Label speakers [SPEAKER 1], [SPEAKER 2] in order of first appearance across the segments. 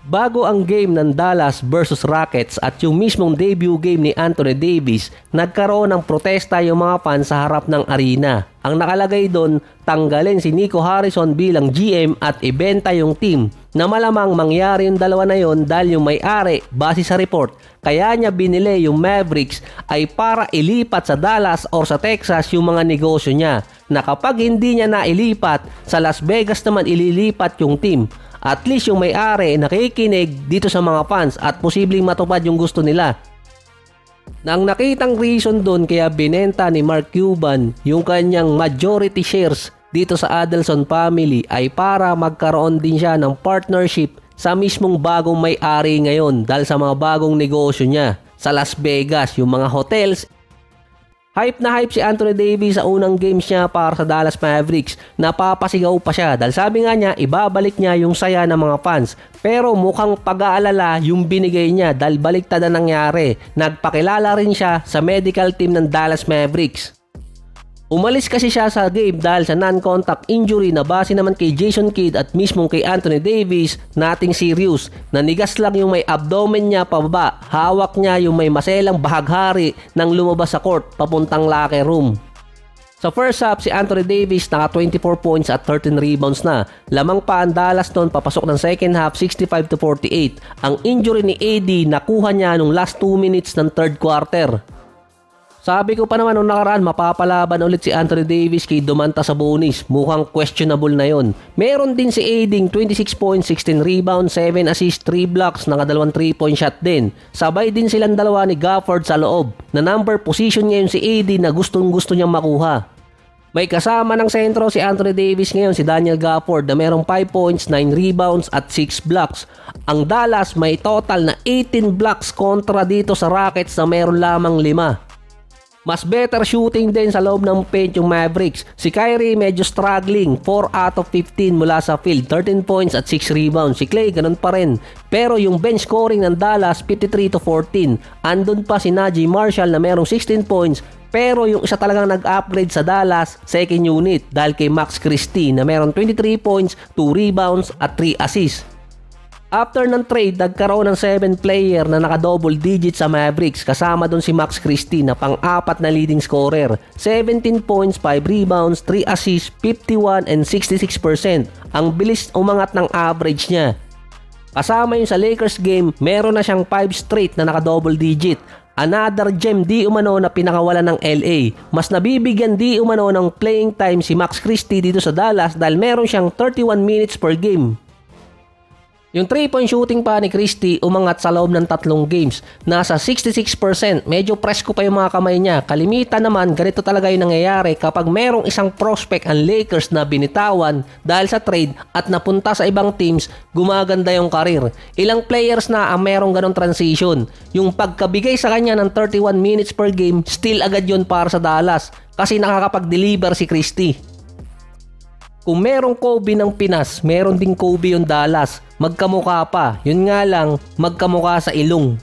[SPEAKER 1] Bago ang game ng Dallas versus Rockets at yung mismong debut game ni Anthony Davis, nagkaroon ng protesta yung mga fans sa harap ng arena. Ang nakalagay doon, tanggalin si Nico Harrison bilang GM at ibenta yung team, na malamang mangyari yung dalawa na yon dahil yung may-ari, base sa report, kaya niya binili yung Mavericks ay para ilipat sa Dallas or sa Texas yung mga negosyo niya, na kapag hindi niya nailipat, sa Las Vegas naman ililipat yung team. At least yung may-ari nakikinig dito sa mga fans at posibleng matupad yung gusto nila. Nang nakitang reason doon kaya binenta ni Mark Cuban yung kanyang majority shares dito sa Adelson family ay para magkaroon din siya ng partnership sa mismong bagong may-ari ngayon dahil sa mga bagong negosyo niya sa Las Vegas, yung mga hotels. Hype na hype si Anthony Davis sa unang games niya para sa Dallas Mavericks. Napapasigaw pa siya dahil sabi nga niya ibabalik niya yung saya ng mga fans. Pero mukhang pag-aalala yung binigay niya dahil baliktad na nangyari. Nagpakilala rin siya sa medical team ng Dallas Mavericks. Umalis kasi siya sa game dahil sa non-contact injury na base naman kay Jason Kidd at mismong kay Anthony Davis, nothing serious. Nanigas lang yung may abdomen niya pababa. Hawak niya yung may maselang bahaghari nang lumabas sa court papuntang locker room. Sa first half, si Anthony Davis naka 24 points at 13 rebounds na. Lamang pa ang Dallas noon papasok ng second half 65-48. Ang injury ni AD nakuha niya nung last 2 minutes ng third quarter. Sabi ko pa naman nung nakaraan, mapapalaban ulit si Anthony Davis kay Domantas Sabonis. Mukhang questionable na yon. Meron din si AD 26 points, 16 rebounds, 7 assists, 3 blocks, nakadalawang 3-point shot din. Sabay din silang dalawa ni Gafford sa loob. Na number position ngayon si AD na gustong gusto niyang makuha. May kasama ng sentro si Anthony Davis ngayon, si Daniel Gafford na merong 5 points, 9 rebounds at 6 blocks. Ang Dallas may total na 18 blocks kontra dito sa Rockets na meron lamang 5. Mas better shooting din sa loob ng paint yung Mavericks. Si Kyrie medyo struggling, 4 out of 15 mula sa field, 13 points at 6 rebounds. Si Klay ganun pa rin. Pero yung bench scoring ng Dallas 53-14. Andun pa si Najee Marshall na merong 16 points. Pero yung isa talagang nag-upgrade sa Dallas, second unit dahil kay Max Christie na merong 23 points, 2 rebounds at 3 assists. After ng trade, nagkaroon ng 7 player na naka-double digits sa Mavericks kasama doon si Max Christie na pang-apat na leading scorer. 17 points, 5 rebounds, 3 assists, 51 and 66%. Ang bilis umangat ng average niya. Kasama yung sa Lakers game, meron na siyang 5 straight na naka-double digit. Another gem di umano na pinakawalan ng LA. Mas nabibigyan di umano ng playing time si Max Christie dito sa Dallas dahil meron siyang 31 minutes per game. Yung 3-point shooting pa ni Christie umangat sa loob ng 3 games. Nasa 66%. Medyo presko pa yung mga kamay niya. Kalimitan naman, ganito talaga yung nangyayari kapag merong isang prospect ang Lakers na binitawan dahil sa trade at napunta sa ibang teams, gumaganda yung karir. Ilang players na ang merong ganong transition. Yung pagkabigay sa kanya ng 31 minutes per game, still agad yun para sa Dallas kasi nakakapag-deliver si Christie. Kung merong Kobe ng Pinas, meron ding Kobe yung Dallas. Magkamukha pa. Yun nga lang, magkamukha sa ilong.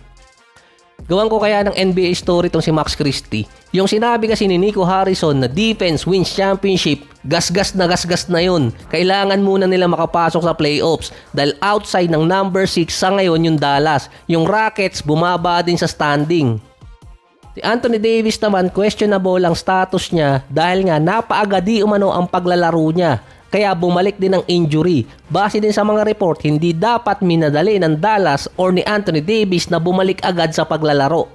[SPEAKER 1] Gawan ko kaya ng NBA story tong si Max Christie. Yung sinabi kasi ni Nico Harrison na defense wins championship, gasgas na yun. Kailangan muna nila makapasok sa playoffs dahil outside ng number 6 sa ngayon yung Dallas. Yung Rockets bumaba din sa standing. Si Anthony Davis naman, questionable ang status niya dahil nga napaaga di umano ang paglalaro niya. Kaya bumalik din ang injury. Base din sa mga report, hindi dapat minadali ng Dallas or ni Anthony Davis na bumalik agad sa paglalaro.